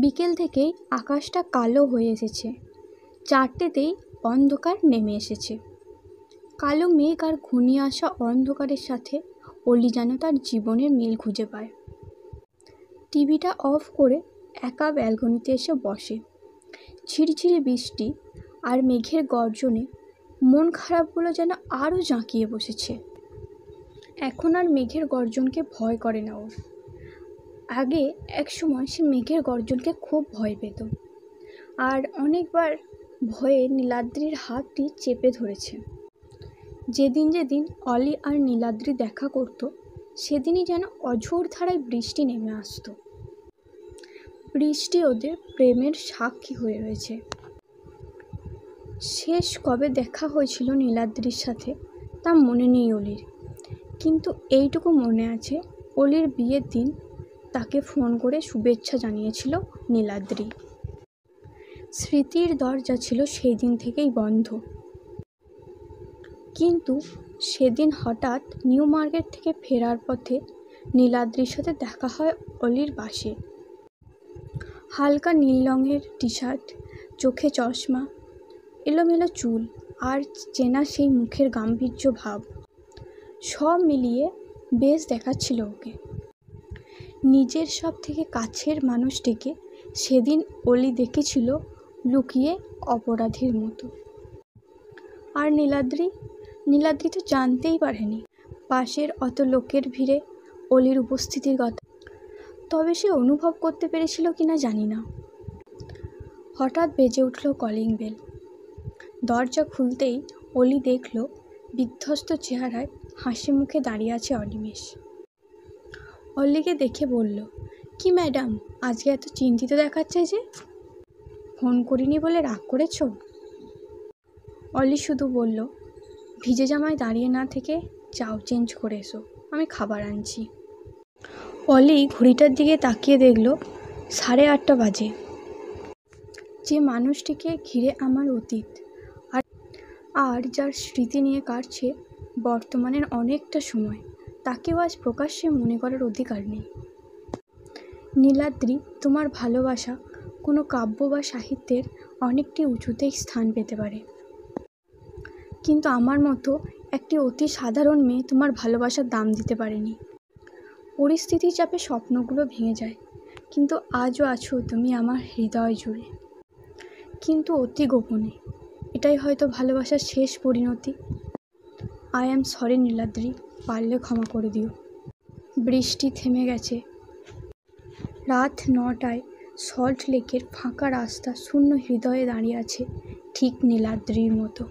বিকেল থেকেই আকাশটা কালো হয়ে এসেছে। 4টেতেই অন্ধকার নেমে এসেছে। কালো মেঘ আর ঘনিয়ে আসা অন্ধকারের সাথে অলি যেন তার জীবনের মিল খুঁজে পায়। টিভিটা অফ করে একা ব্যালকনিতে এসে বসে। ঝিরঝিরে বৃষ্টি আর মেঘের গর্জনে মন খারাপগুলো যেন আরও জাঁকিয়ে বসেছে। এখন আর মেঘের গর্জনকে ভয় করে না ওর। আগে এক সময় সে মেঘের গর্জনকে খুব ভয় পেত, আর অনেকবার ভয়ে নীলাদ্রির হাতটি চেপে ধরেছে। যেদিন যেদিন অলি আর নীলাদ্রি দেখা করত, সেদিনই যেন অঝোর ধারায় বৃষ্টি নেমে আসতো। বৃষ্টি ওদের প্রেমের সাক্ষী হয়ে রয়েছে। শেষ কবে দেখা হয়েছিল নীলাদ্রির সাথে তা মনে নেই অলির, কিন্তু এইটুকু মনে আছে অলির বিয়ের দিন তাকে ফোন করে শুভেচ্ছা জানিয়েছিল নীলাদ্রি। স্মৃতির দরজা ছিল সেই দিন থেকেই বন্ধ। কিন্তু সেদিন হঠাৎ নিউ মার্কেট থেকে ফেরার পথে নীলাদ্রির সাথে দেখা হয় অলির বাসে। হালকা নীল রঙের টি শার্ট, চোখে চশমা, এলোমেলো চুল আর চেনা সেই মুখের গাম্ভীর্য ভাব, সব মিলিয়ে বেশ দেখাচ্ছিল ওকে। নিজের সব থেকে কাছের মানুষটিকে সেদিন অলি দেখেছিল লুকিয়ে অপরাধীর মতো। আর নীলাদ্রি তো জানতেই পারেনি পাশের অত লোকের ভিড়ে অলির উপস্থিতির কথা। তবে সে অনুভব করতে পেরেছিল কিনা জানি না। হঠাৎ বেজে উঠল কলিং বেল। দরজা খুলতেই অলি দেখল বিধ্বস্ত চেহারায় হাসি মুখে দাঁড়িয়ে আছে অনিমেষ। অলিকে দেখে বলল, কি ম্যাডাম, আজকে এত চিন্তিত দেখাচ্ছে যে? ফোন করিনি বলে রাগ করেছ? অলি শুধু বলল, ভিজে জামায় দাঁড়িয়ে না থেকে যাও, চেঞ্জ করে এসো, আমি খাবার আনছি। অলি ঘড়িটার দিকে তাকিয়ে দেখল 8:30 বাজে। যে মানুষটিকে ঘিরে আমার অতীত আর যার স্মৃতি নিয়ে কাটছে বর্তমানের অনেকটা সময়, তাকেও আজ প্রকাশ্যে মনে করার অধিকার নেই। নীলাদ্রি, তোমার ভালোবাসা কোনো কাব্য বা সাহিত্যের অনেকটি উঁচুতেই স্থান পেতে পারে, কিন্তু আমার মতো একটি অতি সাধারণ মেয়ে তোমার ভালোবাসার দাম দিতে পারেনি। পরিস্থিতির চাপে স্বপ্নগুলো ভেঙে যায়, কিন্তু আজও আছো তুমি আমার হৃদয় জুড়ে, কিন্তু অতি গোপনে। এটাই হয়তো ভালোবাসার শেষ পরিণতি। আই অ্যাম সরি নীলাদ্রি, পারলে ক্ষমা করে দিও। বৃষ্টি থেমে গেছে। রাত 9টায় সল্ট লেকের ফাঁকা রাস্তা শূন্য হৃদয়ে দাঁড়িয়ে আছে ঠিক নীলাদ্রির মতো।